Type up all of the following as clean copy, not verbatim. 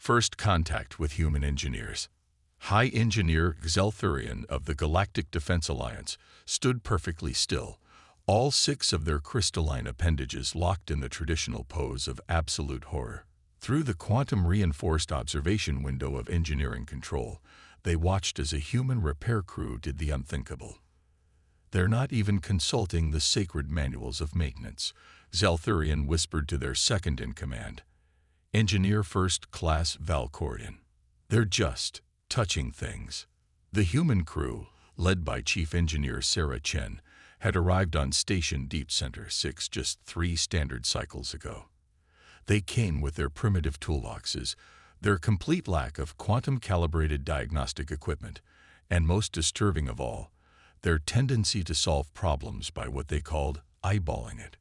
First contact with human engineers. High Engineer Xelthurian of the Galactic Defense Alliance stood perfectly still, all 6 of their crystalline appendages locked in the traditional pose of absolute horror. Through the quantum-reinforced observation window of engineering control, they watched as a human repair crew did the unthinkable. "They're not even consulting the sacred manuals of maintenance," Xelthurian whispered to their second-in-command, Engineer First Class Valkorian. "They're just touching things." The human crew, led by Chief Engineer Sarah Chen, had arrived on Station Deep Center 6 just 3 standard cycles ago. They came with their primitive toolboxes, their complete lack of quantum-calibrated diagnostic equipment, and most disturbing of all, their tendency to solve problems by what they called eyeballing it.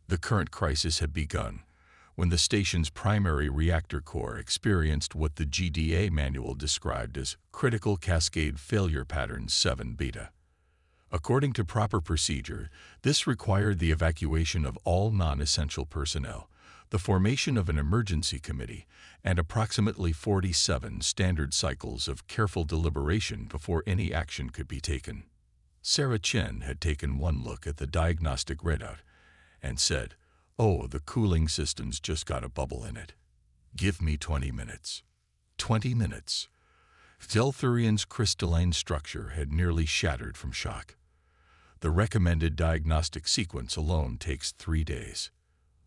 The current crisis had begun when the station's primary reactor core experienced what the GDA manual described as Critical Cascade Failure Pattern 7 Beta. According to proper procedure, this required the evacuation of all non-essential personnel, the formation of an emergency committee, and approximately 47 standard cycles of careful deliberation before any action could be taken. Sarah Chen had taken one look at the diagnostic readout and said, "Oh, the cooling system's just got a bubble in it. Give me 20 minutes. 20 minutes. Xelthurian's crystalline structure had nearly shattered from shock. The recommended diagnostic sequence alone takes 3 days.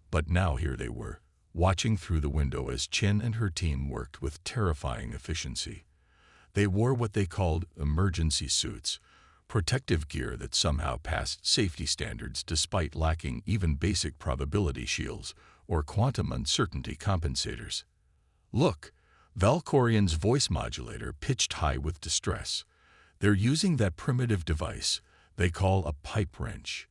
But now here they were, watching through the window as Chen and her team worked with terrifying efficiency. They wore what they called emergency suits, protective gear that somehow passed safety standards despite lacking even basic probability shields or quantum uncertainty compensators. "Look," Valkorian's voice modulator pitched high with distress. "They're using that primitive device they call a pipe wrench,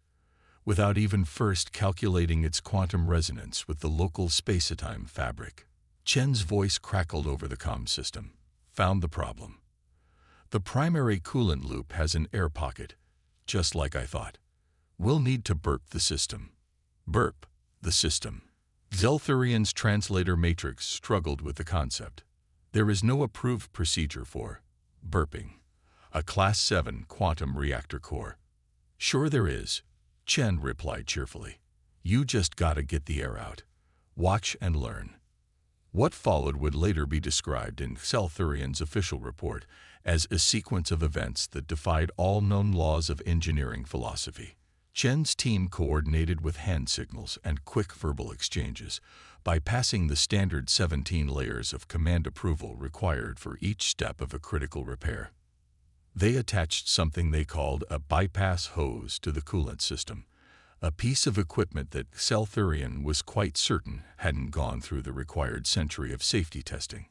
without even first calculating its quantum resonance with the local space-time fabric." Chen's voice crackled over the comm system. "Found the problem. The primary coolant loop has an air pocket, just like I thought. We'll need to burp the system." Burp the system. Xelthurian's translator matrix struggled with the concept. There is no approved procedure for burping a Class 7 quantum reactor core. "Sure there is," Chen replied cheerfully. "You just gotta get the air out. Watch and learn." What followed would later be described in Xelthurian's official report as a sequence of events that defied all known laws of engineering philosophy. Chen's team coordinated with hand signals and quick verbal exchanges, bypassing the standard 17 layers of command approval required for each step of a critical repair. They attached something they called a bypass hose to the coolant system, a piece of equipment that Xelthurian was quite certain hadn't gone through the required century of safety testing.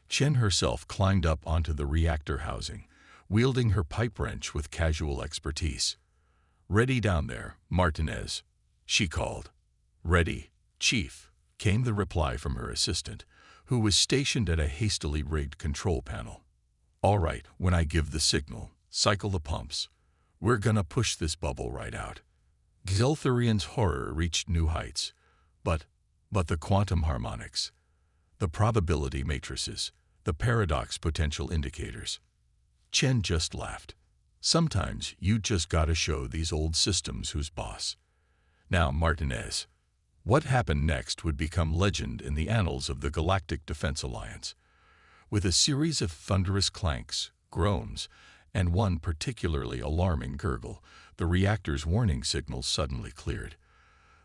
Chen herself climbed up onto the reactor housing, wielding her pipe wrench with casual expertise. "Ready down there, Martinez," she called. "Ready, Chief," came the reply from her assistant, who was stationed at a hastily rigged control panel. "All right, when I give the signal, cycle the pumps. We're gonna push this bubble right out." Xelthurian's horror reached new heights. But the quantum harmonics, the probability matrices, the paradox potential indicators. Chen just laughed. "Sometimes you just gotta show these old systems who's boss." Now, Martinez. What happened next would become legend in the annals of the Galactic Defense Alliance. With a series of thunderous clanks, groans, and one particularly alarming gurgle, the reactor's warning signals suddenly cleared.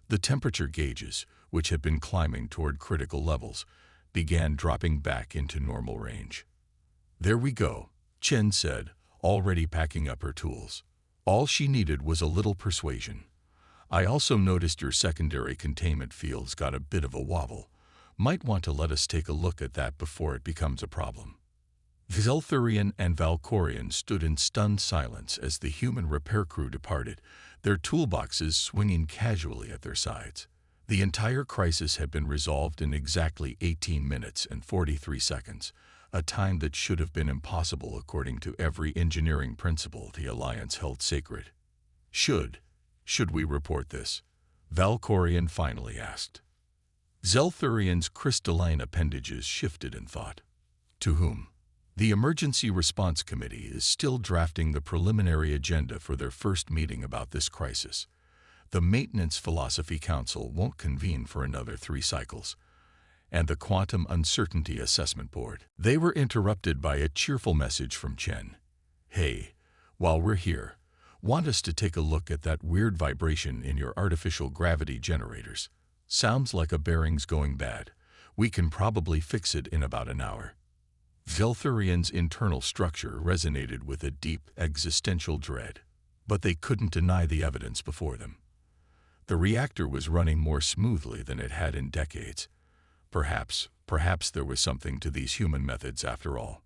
The temperature gauges, which had been climbing toward critical levels, began dropping back into normal range. "There we go," Chen said, already packing up her tools. "All she needed was a little persuasion. I also noticed your secondary containment fields got a bit of a wobble. Might want to let us take a look at that before it becomes a problem." Xelthurian and Valkorian stood in stunned silence as the human repair crew departed, their toolboxes swinging casually at their sides. The entire crisis had been resolved in exactly 18 minutes and 43 seconds, a time that should have been impossible according to every engineering principle the Alliance held sacred. Should we report this?" Valkorian finally asked. Zelthurian's crystalline appendages shifted in thought. To whom? The Emergency Response Committee is still drafting the preliminary agenda for their first meeting about this crisis. The Maintenance Philosophy Council won't convene for another 3 cycles. And the Quantum Uncertainty Assessment Board. They were interrupted by a cheerful message from Chen. Hey, while we're here, want us to take a look at that weird vibration in your artificial gravity generators? Sounds like a bearing's going bad. We can probably fix it in about an hour. Zelthurian's internal structure resonated with a deep existential dread, but they couldn't deny the evidence before them. The reactor was running more smoothly than it had in decades. Perhaps there was something to these human methods after all.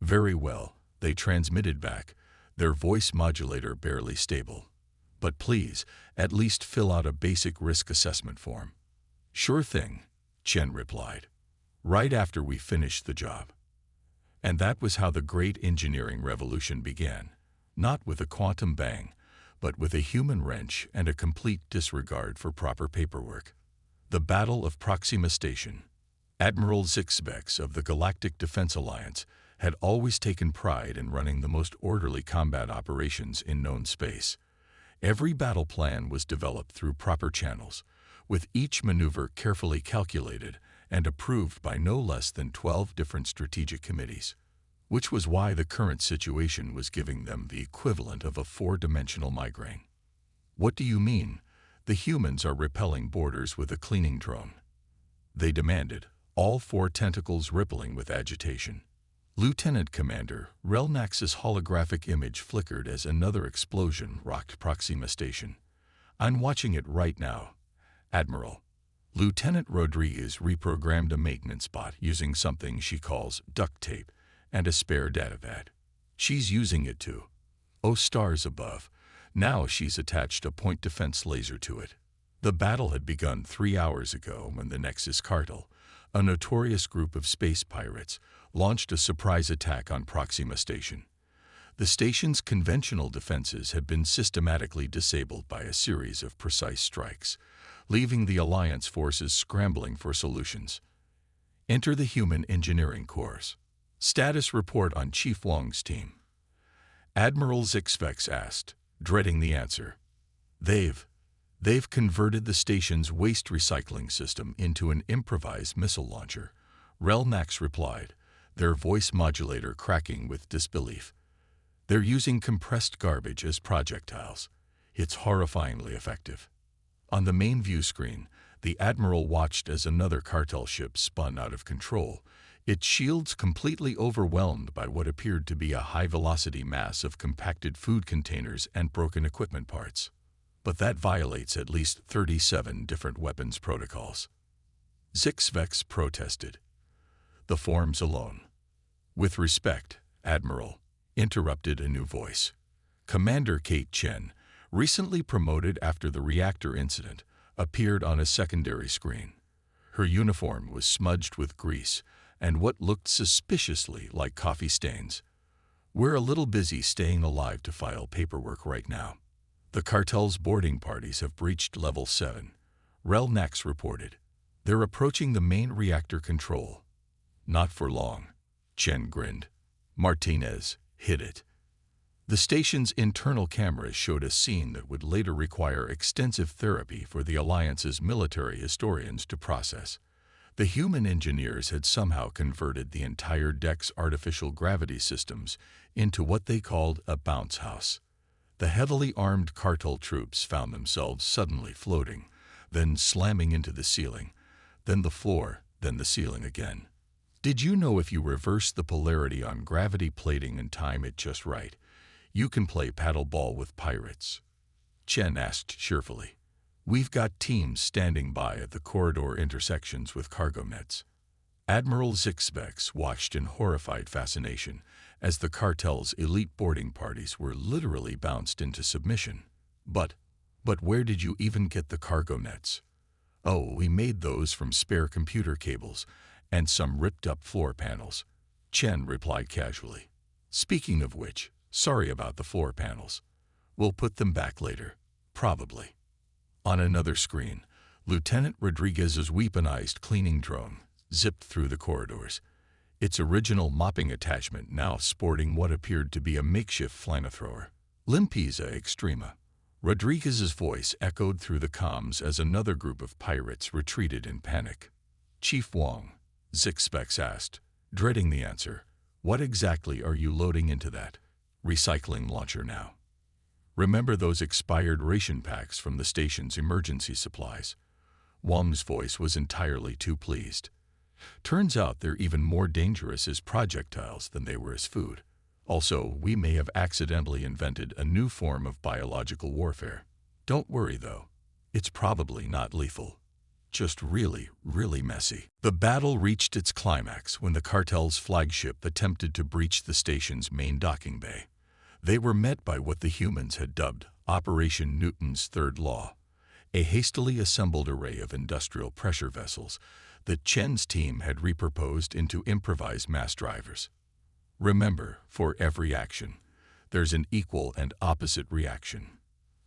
Very well, they transmitted back, their voice modulator barely stable. But please, at least fill out a basic risk assessment form. Sure thing, Chen replied. Right after we finished the job. And that was how the great engineering revolution began. Not with a quantum bang, but with a human wrench and a complete disregard for proper paperwork. The Battle of Proxima Station. Admiral Zixbex of the Galactic Defense Alliance had always taken pride in running the most orderly combat operations in known space. Every battle plan was developed through proper channels, with each maneuver carefully calculated and approved by no less than 12 different strategic committees, which was why the current situation was giving them the equivalent of a 4-dimensional migraine. What do you mean? The humans are repelling borders with a cleaning drone, they demanded, all 4 tentacles rippling with agitation. Lieutenant Commander Relnax's holographic image flickered as another explosion rocked Proxima Station. I'm watching it right now, Admiral. Lieutenant Rodriguez reprogrammed a maintenance bot using something she calls duct tape and a spare datapad. She's using it too. Oh, stars above. Now she's attached a point defense laser to it. The battle had begun 3 hours ago when the Nexus Cartel, a notorious group of space pirates, launched a surprise attack on Proxima Station. The station's conventional defenses had been systematically disabled by a series of precise strikes, leaving the Alliance forces scrambling for solutions. Enter the Human Engineering Corps. Status report on Chief Wong's team. Admiral Zixvex asked, dreading the answer. They've converted the station's waste recycling system into an improvised missile launcher, Relnax replied, their voice modulator cracking with disbelief. They're using compressed garbage as projectiles. It's horrifyingly effective. On the main view screen, the Admiral watched as another cartel ship spun out of control, its shields completely overwhelmed by what appeared to be a high-velocity mass of compacted food containers and broken equipment parts. But that violates at least 37 different weapons protocols. Zixvex protested. The forms alone. With respect, Admiral, interrupted a new voice. Commander Kate Chen, recently promoted after the reactor incident, appeared on a secondary screen. Her uniform was smudged with grease and what looked suspiciously like coffee stains. We're a little busy staying alive to file paperwork right now. The cartel's boarding parties have breached Level 7, Relnax reported. They're approaching the main reactor control. Not for long, Chen grinned. Martinez, hit it. The station's internal cameras showed a scene that would later require extensive therapy for the Alliance's military historians to process. The human engineers had somehow converted the entire deck's artificial gravity systems into what they called a bounce house. The heavily armed cartel troops found themselves suddenly floating, then slamming into the ceiling, then the floor, then the ceiling again. Did you know if you reverse the polarity on gravity plating and time it just right, you can play paddle ball with pirates? Chen asked cheerfully. We've got teams standing by at the corridor intersections with cargo nets. Admiral Zixbex watched in horrified fascination as the cartel's elite boarding parties were literally bounced into submission. But where did you even get the cargo nets? Oh, we made those from spare computer cables and some ripped-up floor panels, Chen replied casually. Speaking of which, sorry about the floor panels. We'll put them back later, probably. On another screen, Lieutenant Rodriguez's weaponized cleaning drone zipped through the corridors, its original mopping attachment now sporting what appeared to be a makeshift flamethrower. Limpiza Extrema. Rodriguez's voice echoed through the comms as another group of pirates retreated in panic. Chief Wong, Zixpex asked, dreading the answer. What exactly are you loading into that recycling launcher now? Remember those expired ration packs from the station's emergency supplies? Wong's voice was entirely too pleased. Turns out they're even more dangerous as projectiles than they were as food. Also, we may have accidentally invented a new form of biological warfare. Don't worry, though. It's probably not lethal. Just really, really messy. The battle reached its climax when the cartel's flagship attempted to breach the station's main docking bay. They were met by what the humans had dubbed Operation Newton's Third Law, a hastily assembled array of industrial pressure vessels that Chen's team had repurposed into improvised mass drivers. Remember, for every action, there's an equal and opposite reaction.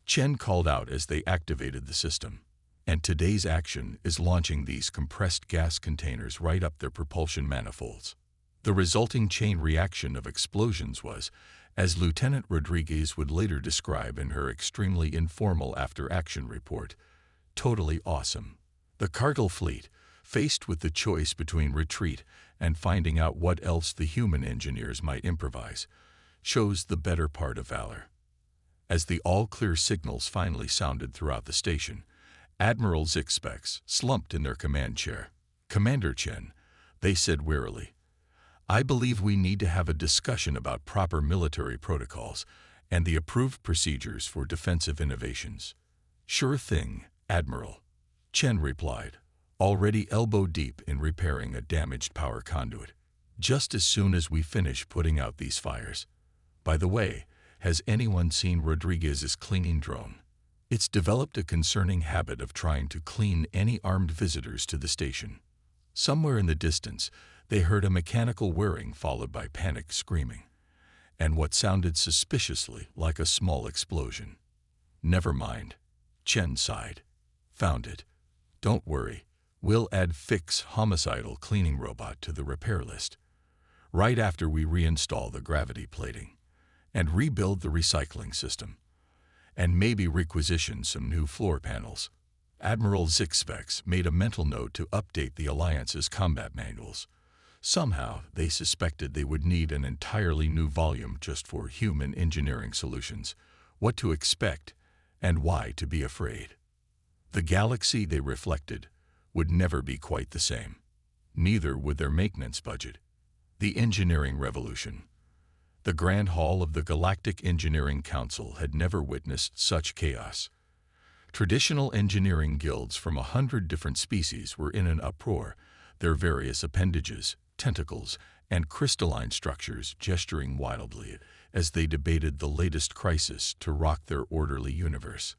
Chen called out as they activated the system. And today's action is launching these compressed gas containers right up their propulsion manifolds. The resulting chain reaction of explosions was, as Lieutenant Rodriguez would later describe in her extremely informal after-action report, totally awesome. The cartel fleet, faced with the choice between retreat and finding out what else the human engineers might improvise, chose the better part of valor. As the all-clear signals finally sounded throughout the station, Admiral Zixpex slumped in their command chair. Commander Chen, they said wearily, I believe we need to have a discussion about proper military protocols and the approved procedures for defensive innovations. Sure thing, Admiral, Chen replied, already elbow-deep in repairing a damaged power conduit. Just as soon as we finish putting out these fires. By the way, has anyone seen Rodriguez's cleaning drone? It's developed a concerning habit of trying to clean any armed visitors to the station. Somewhere in the distance, they heard a mechanical whirring followed by panicked screaming, and what sounded suspiciously like a small explosion. Never mind, Chen sighed. Found it. Don't worry, we'll add Fix homicidal cleaning robot to the repair list, right after we reinstall the gravity plating, and rebuild the recycling system, and maybe requisition some new floor panels. Admiral Zixpex made a mental note to update the Alliance's combat manuals. Somehow, they suspected they would need an entirely new volume just for human engineering solutions, what to expect, and why to be afraid. The galaxy, they reflected, would never be quite the same. Neither would their maintenance budget. The engineering revolution. The Grand Hall of the Galactic Engineering Council had never witnessed such chaos. Traditional engineering guilds from 100 different species were in an uproar, their various appendages, tentacles, and crystalline structures gesturing wildly as they debated the latest crisis to rock their orderly universe.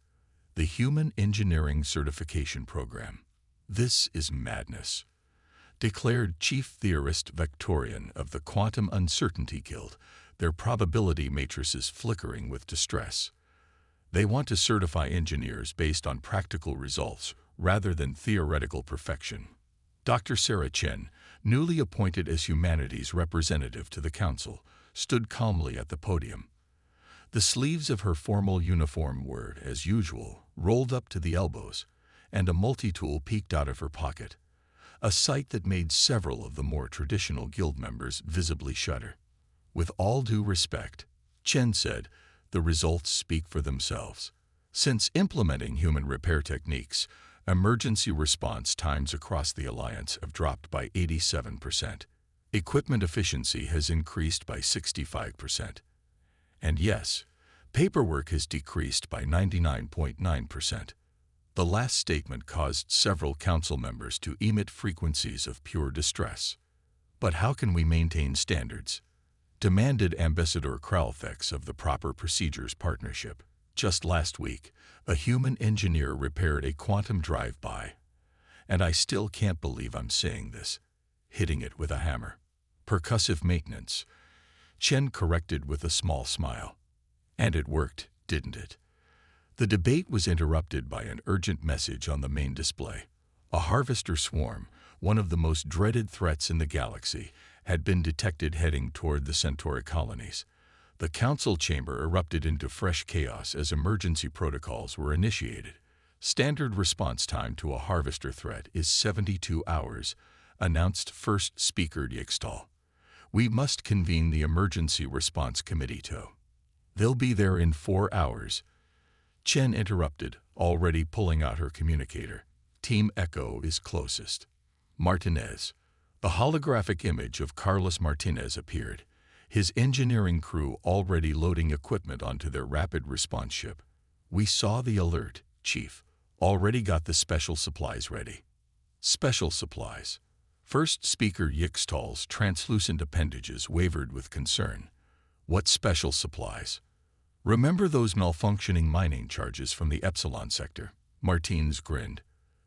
The Human Engineering Certification Program. This is madness, declared Chief Theorist Vectorian of the Quantum Uncertainty Guild, their probability matrices flickering with distress. They want to certify engineers based on practical results rather than theoretical perfection. Dr. Sarah Chen, newly appointed as humanities representative to the council, stood calmly at the podium. The sleeves of her formal uniform were, as usual, rolled up to the elbows, and a multi-tool peeked out of her pocket, a sight that made several of the more traditional guild members visibly shudder. With all due respect, Chen said, the results speak for themselves. Since implementing human repair techniques, emergency response times across the Alliance have dropped by 87%. Equipment efficiency has increased by 65%. And yes, paperwork has decreased by 99.9%. The last statement caused several council members to emit frequencies of pure distress. But how can we maintain standards? Demanded Ambassador Kralfex of the Proper Procedures Partnership. Just last week, a human engineer repaired a quantum drive-by. And I still can't believe I'm saying this. Hitting it with a hammer. Percussive maintenance. Chen corrected with a small smile. And it worked, didn't it? The debate was interrupted by an urgent message on the main display. A harvester swarm, one of the most dreaded threats in the galaxy, had been detected heading toward the Centauri colonies. The council chamber erupted into fresh chaos as emergency protocols were initiated. Standard response time to a harvester threat is 72 hours, announced First Speaker Yixtal. We must convene the Emergency Response Committee to. They'll be there in 4 hours. Chen interrupted, already pulling out her communicator. Team Echo is closest. Martinez. The holographic image of Carlos Martinez appeared, his engineering crew already loading equipment onto their rapid response ship. We saw the alert, Chief. Already got the special supplies ready. Special supplies. First Speaker Yixtal's translucent appendages wavered with concern. What special supplies? Remember those malfunctioning mining charges from the Epsilon sector? Martins grinned.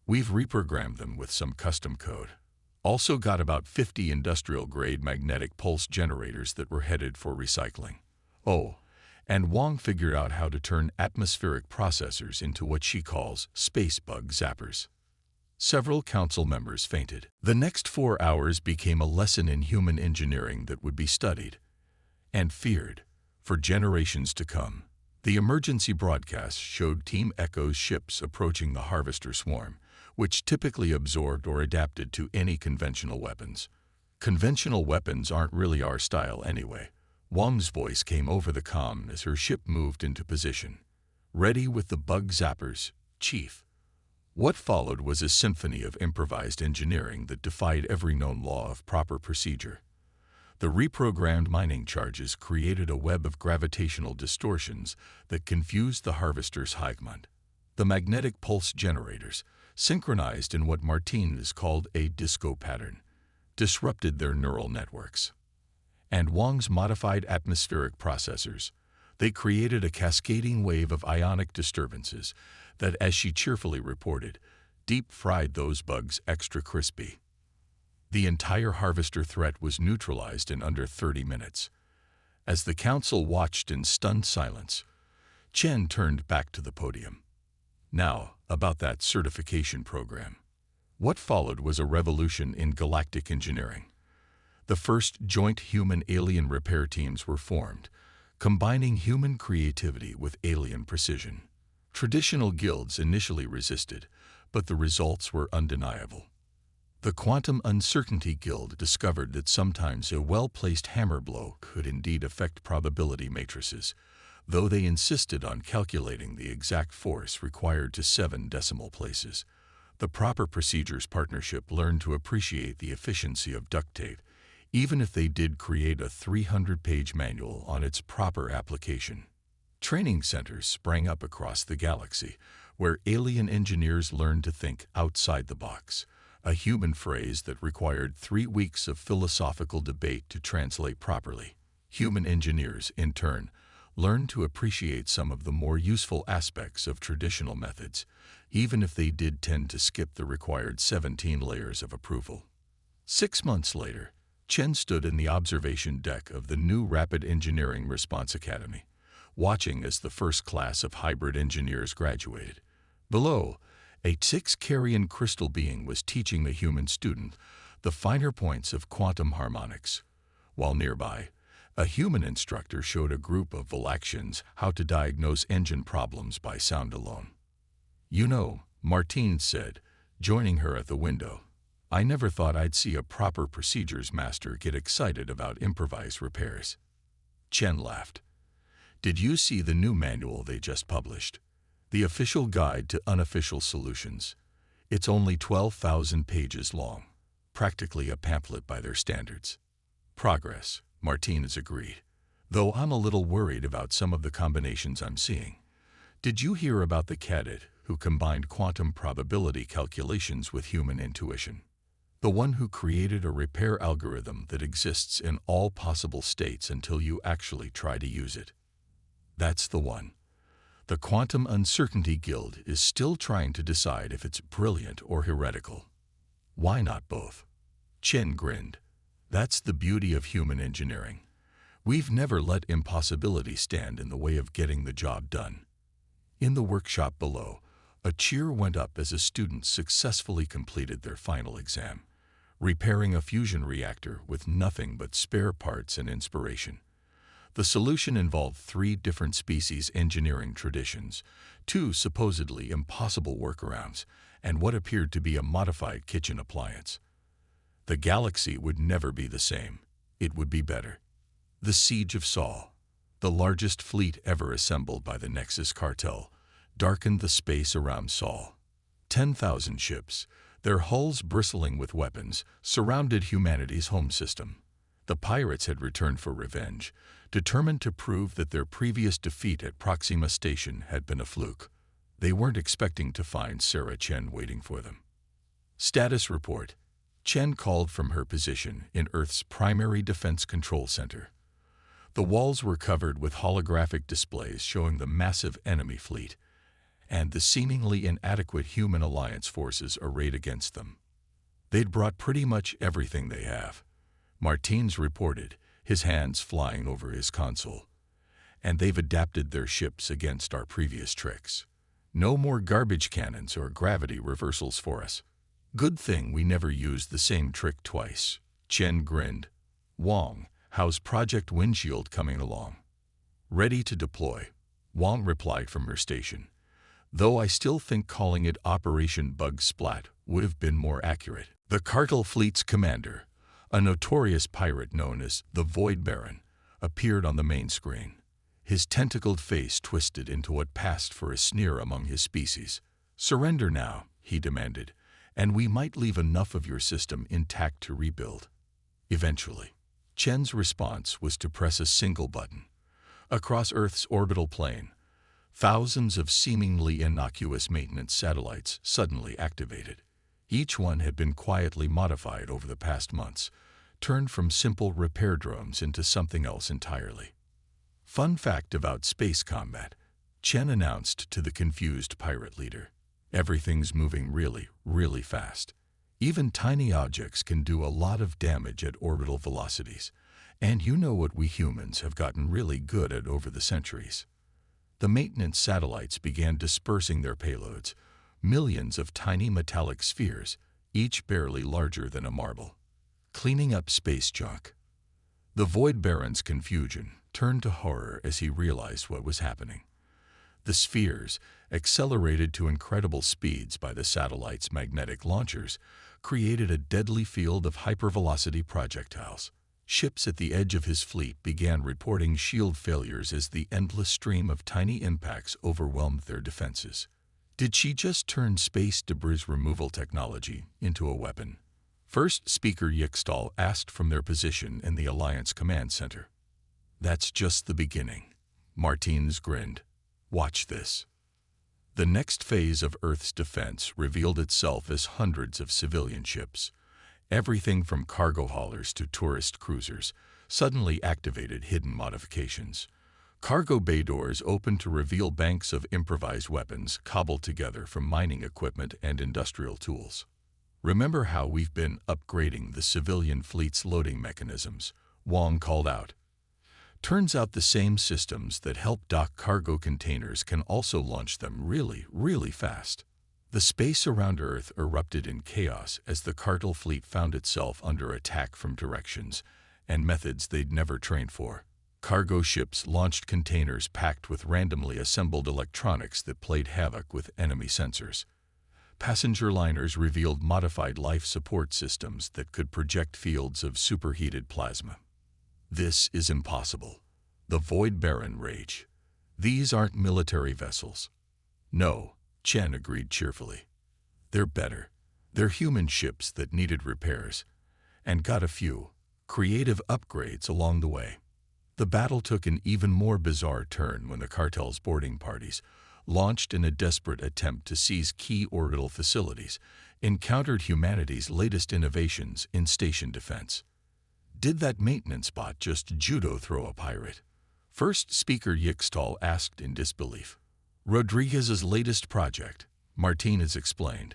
We've reprogrammed them with some custom code. Also got about 50 industrial-grade magnetic pulse generators that were headed for recycling. Oh, and Wong figured out how to turn atmospheric processors into what she calls space bug zappers. Several council members fainted. The next 4 hours became a lesson in human engineering that would be studied and feared for generations to come. The emergency broadcast showed Team Echo's ships approaching the harvester swarm, which typically absorbed or adapted to any conventional weapons. Conventional weapons aren't really our style anyway. Wong's voice came over the comm as her ship moved into position. Ready with the bug zappers, Chief. What followed was a symphony of improvised engineering that defied every known law of proper procedure. The reprogrammed mining charges created a web of gravitational distortions that confused the harvester's Heigmund. The magnetic pulse generators, synchronized in what Martinez called a disco pattern, disrupted their neural networks. And Wong's modified atmospheric processors, they created a cascading wave of ionic disturbances that, as she cheerfully reported, deep-fried those bugs extra crispy. The entire harvester threat was neutralized in under 30 minutes. As the council watched in stunned silence, Chen turned back to the podium. Now, about that certification program. What followed was a revolution in galactic engineering. The first joint human-alien repair teams were formed, combining human creativity with alien precision. Traditional guilds initially resisted, but the results were undeniable. The Quantum Uncertainty Guild discovered that sometimes a well-placed hammer blow could indeed affect probability matrices, though they insisted on calculating the exact force required to 7 decimal places. The Proper Procedures Partnership learned to appreciate the efficiency of duct tape, even if they did create a 300-page manual on its proper application. Training centers sprang up across the galaxy, where alien engineers learned to think outside the box, a human phrase that required 3 weeks of philosophical debate to translate properly. Human engineers, in turn, learned to appreciate some of the more useful aspects of traditional methods, even if they did tend to skip the required 17 layers of approval. 6 months later, Chen stood in the observation deck of the new Rapid Engineering Response Academy, watching as the first class of hybrid engineers graduated. Below, a 6-Carian crystal being was teaching the human student the finer points of quantum harmonics, while nearby, a human instructor showed a group of Valaxians how to diagnose engine problems by sound alone. You know, Martine said, joining her at the window, I never thought I'd see a proper procedures master get excited about improvised repairs. Chen laughed. Did you see the new manual they just published? The official guide to unofficial solutions. It's only 12,000 pages long, practically a pamphlet by their standards. Progress, Martinez agreed, though I'm a little worried about some of the combinations I'm seeing. Did you hear about the cadet who combined quantum probability calculations with human intuition? The one who created a repair algorithm that exists in all possible states until you actually try to use it. That's the one. The Quantum Uncertainty Guild is still trying to decide if it's brilliant or heretical. Why not both? Chen grinned. That's the beauty of human engineering. We've never let impossibility stand in the way of getting the job done. In the workshop below, a cheer went up as a student successfully completed their final exam, repairing a fusion reactor with nothing but spare parts and inspiration. The solution involved 3 different species engineering traditions, 2 supposedly impossible workarounds, and what appeared to be a modified kitchen appliance. The galaxy would never be the same. It would be better. The Siege of Sol, the largest fleet ever assembled by the Nexus cartel, darkened the space around Sol. 10,000 ships, their hulls bristling with weapons, surrounded humanity's home system. The pirates had returned for revenge, determined to prove that their previous defeat at Proxima Station had been a fluke. They weren't expecting to find Sarah Chen waiting for them. Status report. Chen called from her position in Earth's primary defense control center. The walls were covered with holographic displays showing the massive enemy fleet and the seemingly inadequate human alliance forces arrayed against them. They'd brought pretty much everything they have, Martins reported, his hands flying over his console. And they've adapted their ships against our previous tricks. No more garbage cannons or gravity reversals for us. Good thing we never used the same trick twice. Chen grinned. Wong, how's Project Windshield coming along? Ready to deploy, Wong replied from her station. Though I still think calling it Operation Bug Splat would have been more accurate. The cartel fleet's commander, a notorious pirate known as the Void Baron, appeared on the main screen. His tentacled face twisted into what passed for a sneer among his species. Surrender now, he demanded, and we might leave enough of your system intact to rebuild. Eventually, Chen's response was to press a single button. Across Earth's orbital plane, thousands of seemingly innocuous maintenance satellites suddenly activated. Each one had been quietly modified over the past months, turned from simple repair drones into something else entirely. Fun fact about space combat, Chen announced to the confused pirate leader. Everything's moving really, really fast. Even tiny objects can do a lot of damage at orbital velocities, and you know what we humans have gotten really good at over the centuries. The maintenance satellites began dispersing their payloads, millions of tiny metallic spheres, each barely larger than a marble, cleaning up space junk. The Void Baron's confusion turned to horror as he realized what was happening. The spheres, accelerated to incredible speeds by the satellite's magnetic launchers, created a deadly field of hypervelocity projectiles. Ships at the edge of his fleet began reporting shield failures as the endless stream of tiny impacts overwhelmed their defenses. Did she just turn space debris removal technology into a weapon? First Speaker Yixtal asked from their position in the Alliance Command Center. That's just the beginning. Martins grinned. Watch this. The next phase of Earth's defense revealed itself as hundreds of civilian ships, everything from cargo haulers to tourist cruisers, suddenly activated hidden modifications. Cargo bay doors opened to reveal banks of improvised weapons cobbled together from mining equipment and industrial tools. Remember how we've been upgrading the civilian fleet's loading mechanisms? Wong called out. Turns out the same systems that help dock cargo containers can also launch them really, really fast. The space around Earth erupted in chaos as the cartel fleet found itself under attack from directions and methods they'd never trained for. Cargo ships launched containers packed with randomly assembled electronics that played havoc with enemy sensors. Passenger liners revealed modified life support systems that could project fields of superheated plasma. This is impossible. The Void Baron raged. These aren't military vessels. No, Chen agreed cheerfully. They're better. They're human ships that needed repairs, and got a few creative upgrades along the way. The battle took an even more bizarre turn when the cartel's boarding parties, launched in a desperate attempt to seize key orbital facilities, encountered humanity's latest innovations in station defense. Did that maintenance bot just judo throw a pirate? First Speaker Yixtal asked in disbelief. Rodriguez's latest project, Martinez explained.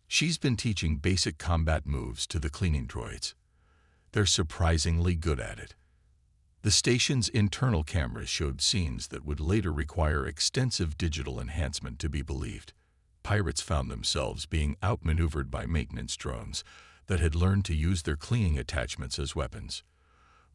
She's been teaching basic combat moves to the cleaning droids. They're surprisingly good at it. The The station's internal cameras showed scenes that would later require extensive digital enhancement to be believed. Pirates found themselves being outmaneuvered by maintenance drones that had learned to use their cleaning attachments as weapons.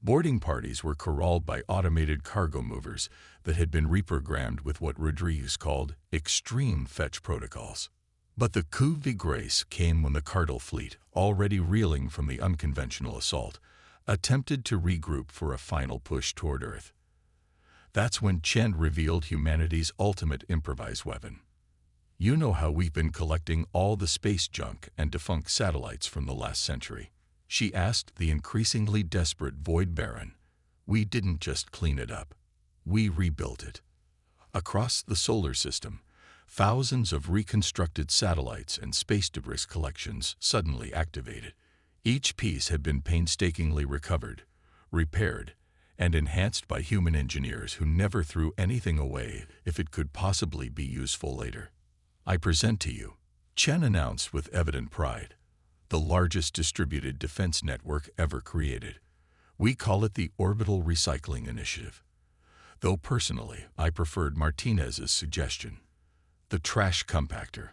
Boarding parties were corralled by automated cargo movers that had been reprogrammed with what Rodriguez called extreme fetch protocols. But the coup de grace came when the Cartel fleet, already reeling from the unconventional assault, attempted to regroup for a final push toward Earth. That's when Chen revealed humanity's ultimate improvised weapon. You know how we've been collecting all the space junk and defunct satellites from the last century? She asked the increasingly desperate Void Baron. We didn't just clean it up. We rebuilt it. Across the solar system, thousands of reconstructed satellites and space debris collections suddenly activated. Each piece had been painstakingly recovered, repaired, and enhanced by human engineers who never threw anything away if it could possibly be useful later. I present to you, Chen announced with evident pride, the largest distributed defense network ever created. We call it the Orbital Recycling Initiative. Though personally, I preferred Martinez's suggestion. The trash compactor.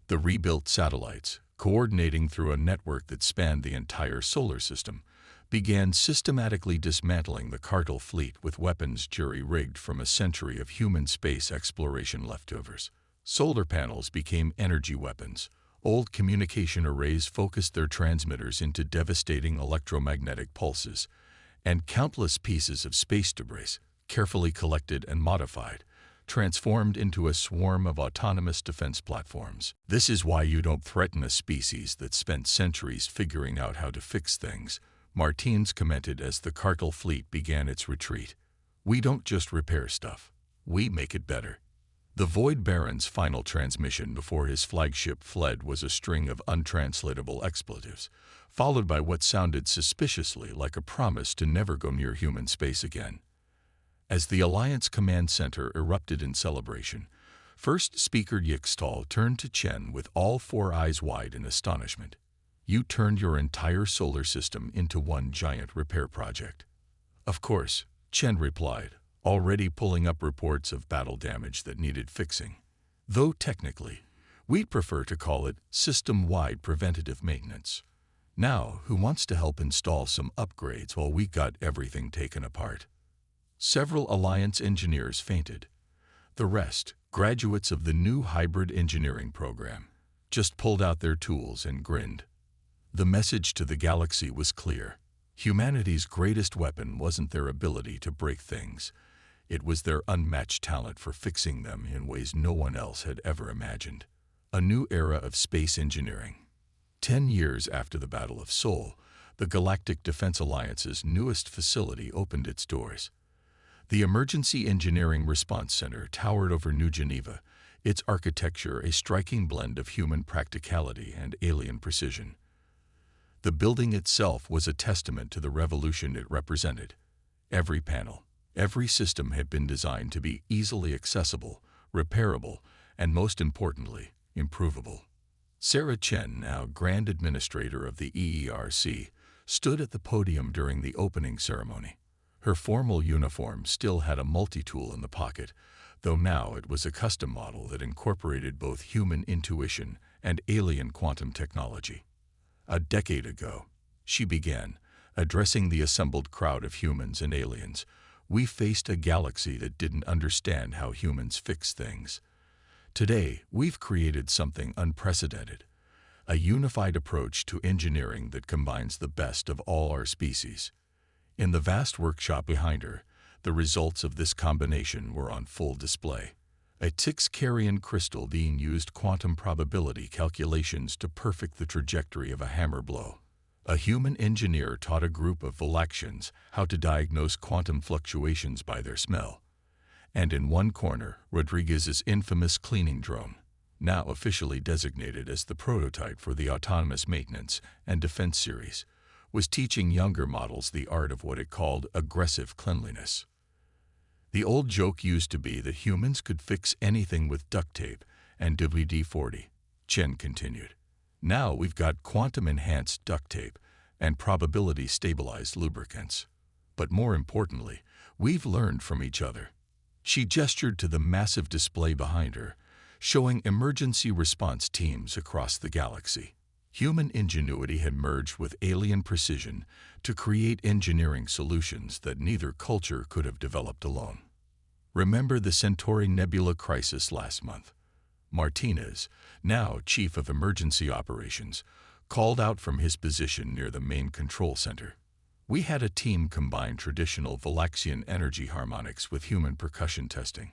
The rebuilt satellites, coordinating through a network that spanned the entire solar system, began systematically dismantling the Cartel fleet with weapons jury-rigged from a century of human space exploration leftovers. Solar panels became energy weapons. Old communication arrays focused their transmitters into devastating electromagnetic pulses, and countless pieces of space debris, carefully collected and modified, transformed into a swarm of autonomous defense platforms. This is why you don't threaten a species that spent centuries figuring out how to fix things, Martins commented as the Cartel fleet began its retreat. We don't just repair stuff. We make it better. The Void Baron's final transmission before his flagship fled was a string of untranslatable expletives, followed by what sounded suspiciously like a promise to never go near human space again. As the Alliance Command Center erupted in celebration, First Speaker Yixtal turned to Chen with all four eyes wide in astonishment. You turned your entire solar system into one giant repair project. Of course, Chen replied, already pulling up reports of battle damage that needed fixing. Though technically, we'd prefer to call it system-wide preventative maintenance. Now, who wants to help install some upgrades while we got everything taken apart? Several Alliance engineers fainted. The rest, graduates of the new hybrid engineering program, just pulled out their tools and grinned. The message to the galaxy was clear. Humanity's greatest weapon wasn't their ability to break things. It was their unmatched talent for fixing them in ways no one else had ever imagined. A new era of space engineering. 10 years after the Battle of Seoul, the Galactic Defense Alliance's newest facility opened its doors. The Emergency Engineering Response Center towered over New Geneva, its architecture a striking blend of human practicality and alien precision. The building itself was a testament to the revolution it represented. Every panel, every system had been designed to be easily accessible, repairable, and most importantly, improvable. Sarah Chen, now Grand Administrator of the EERC, stood at the podium during the opening ceremony. Her formal uniform still had a multi-tool in the pocket, though now it was a custom model that incorporated both human intuition and alien quantum technology. A decade ago, she began, addressing the assembled crowd of humans and aliens. We faced a galaxy that didn't understand how humans fix things. Today, we've created something unprecedented, a unified approach to engineering that combines the best of all our species. In the vast workshop behind her, the results of this combination were on full display. A Tixkarian crystal being used quantum probability calculations to perfect the trajectory of a hammer blow. A human engineer taught a group of Valaxians how to diagnose quantum fluctuations by their smell. And in one corner, Rodriguez's infamous cleaning drone, now officially designated as the prototype for the autonomous maintenance and defense series, was teaching younger models the art of what it called aggressive cleanliness. The old joke used to be that humans could fix anything with duct tape and WD-40, Chen continued. Now we've got quantum-enhanced duct tape and probability-stabilized lubricants. But more importantly, we've learned from each other." She gestured to the massive display behind her, showing emergency response teams across the galaxy. Human ingenuity had merged with alien precision to create engineering solutions that neither culture could have developed alone. Remember the Centauri Nebula crisis last month? Martinez, now Chief of Emergency Operations, called out from his position near the main control center. We had a team combine traditional Valaxian energy harmonics with human percussion testing.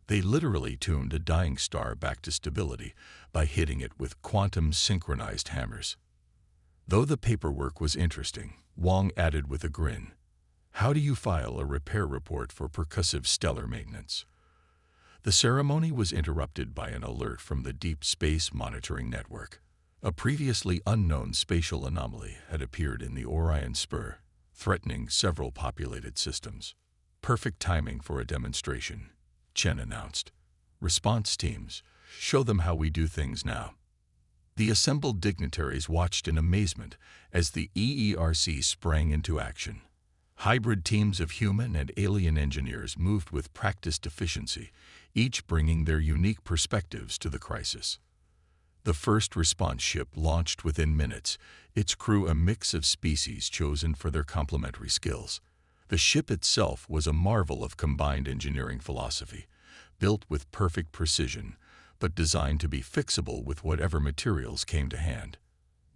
They literally tuned a dying star back to stability by hitting it with quantum-synchronized hammers. Though the paperwork was interesting, Wong added with a grin, "How do you file a repair report for percussive stellar maintenance?" The ceremony was interrupted by an alert from the Deep Space Monitoring Network. A previously unknown spatial anomaly had appeared in the Orion Spur, threatening several populated systems. "Perfect timing for a demonstration," Chen announced. "Response teams, show them how we do things now." The assembled dignitaries watched in amazement as the EERC sprang into action. Hybrid teams of human and alien engineers moved with practiced efficiency, each bringing their unique perspectives to the crisis. The first response ship launched within minutes, its crew a mix of species chosen for their complementary skills. The ship itself was a marvel of combined engineering philosophy, built with perfect precision, but designed to be fixable with whatever materials came to hand.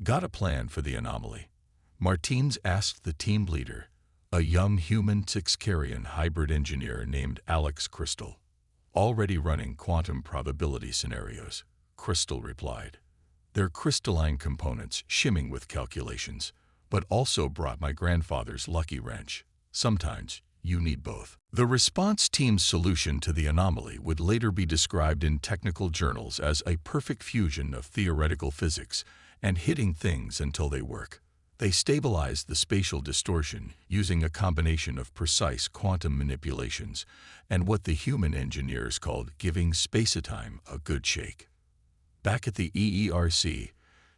"Got a plan for the anomaly?" Martins asked the team leader, a young human Tixkarian hybrid engineer named Alex Crystal. "Already running quantum probability scenarios," Crystal replied. "Their crystalline components shimming with calculations, but also brought my grandfather's lucky wrench. Sometimes you need both." The response team's solution to the anomaly would later be described in technical journals as a perfect fusion of theoretical physics and hitting things until they work. They stabilized the spatial distortion using a combination of precise quantum manipulations and what the human engineers called giving spacetime a good shake. Back at the EERC,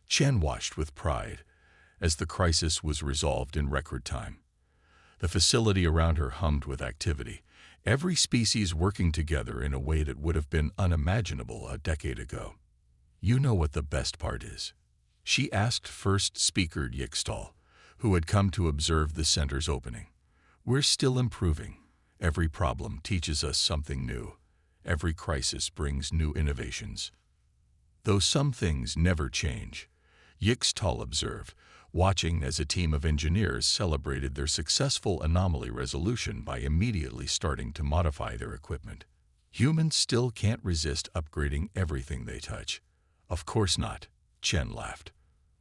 Chen watched with pride as the crisis was resolved in record time. The facility around her hummed with activity, every species working together in a way that would have been unimaginable a decade ago. "You know what the best part is?" she asked first speaker Yixtal, who had come to observe the center's opening. "We're still improving. Every problem teaches us something new. Every crisis brings new innovations. Though some things never change," Yixtal observed, watching as a team of engineers celebrated their successful anomaly resolution by immediately starting to modify their equipment. "Humans still can't resist upgrading everything they touch." "Of course not," Chen laughed.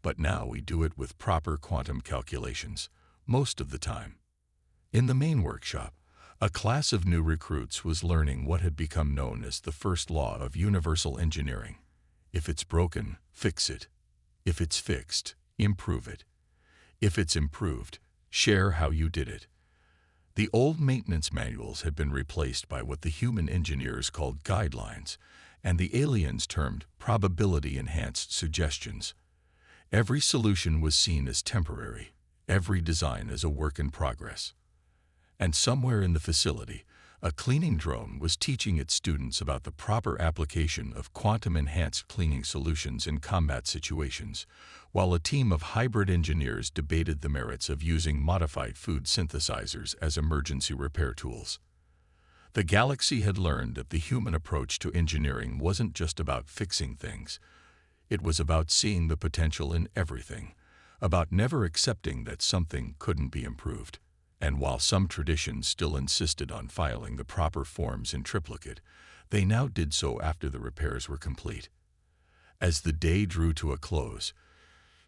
"But now we do it with proper quantum calculations, most of the time." In the main workshop, a class of new recruits was learning what had become known as the first law of universal engineering. If it's broken, fix it. If it's fixed, improve it. If it's improved, share how you did it. The old maintenance manuals had been replaced by what the human engineers called guidelines, and the aliens termed probability-enhanced suggestions. Every solution was seen as temporary, every design as a work in progress. And somewhere in the facility, a cleaning drone was teaching its students about the proper application of quantum-enhanced cleaning solutions in combat situations, while a team of hybrid engineers debated the merits of using modified food synthesizers as emergency repair tools. The galaxy had learned that the human approach to engineering wasn't just about fixing things. It was about seeing the potential in everything, about never accepting that something couldn't be improved. And while some traditions still insisted on filing the proper forms in triplicate, they now did so after the repairs were complete. As the day drew to a close,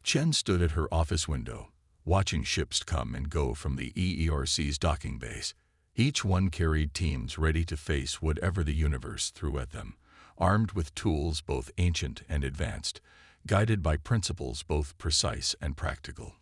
Chen stood at her office window, watching ships come and go from the EERC's docking bays. Each one carried teams ready to face whatever the universe threw at them, armed with tools both ancient and advanced, guided by principles both precise and practical.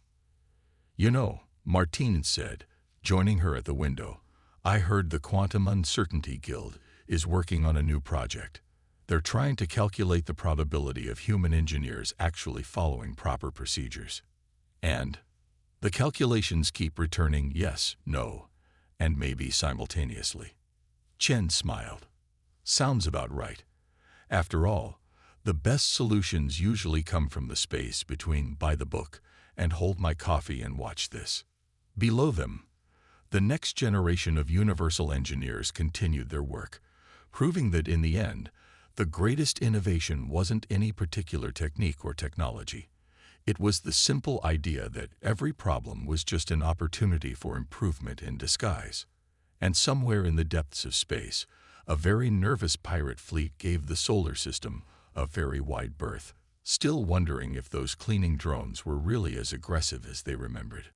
"You know," Martine said, joining her at the window, "I heard the Quantum Uncertainty Guild is working on a new project. They're trying to calculate the probability of human engineers actually following proper procedures." "And?" The calculations keep returning yes, no, and maybe simultaneously. Chen smiled. Sounds about right. After all, the best solutions usually come from the space between by the book and hold my coffee and watch this. Below them, the next generation of universal engineers continued their work, proving that in the end, the greatest innovation wasn't any particular technique or technology. It was the simple idea that every problem was just an opportunity for improvement in disguise. And somewhere in the depths of space, a very nervous pirate fleet gave the solar system a very wide berth, still wondering if those cleaning drones were really as aggressive as they remembered.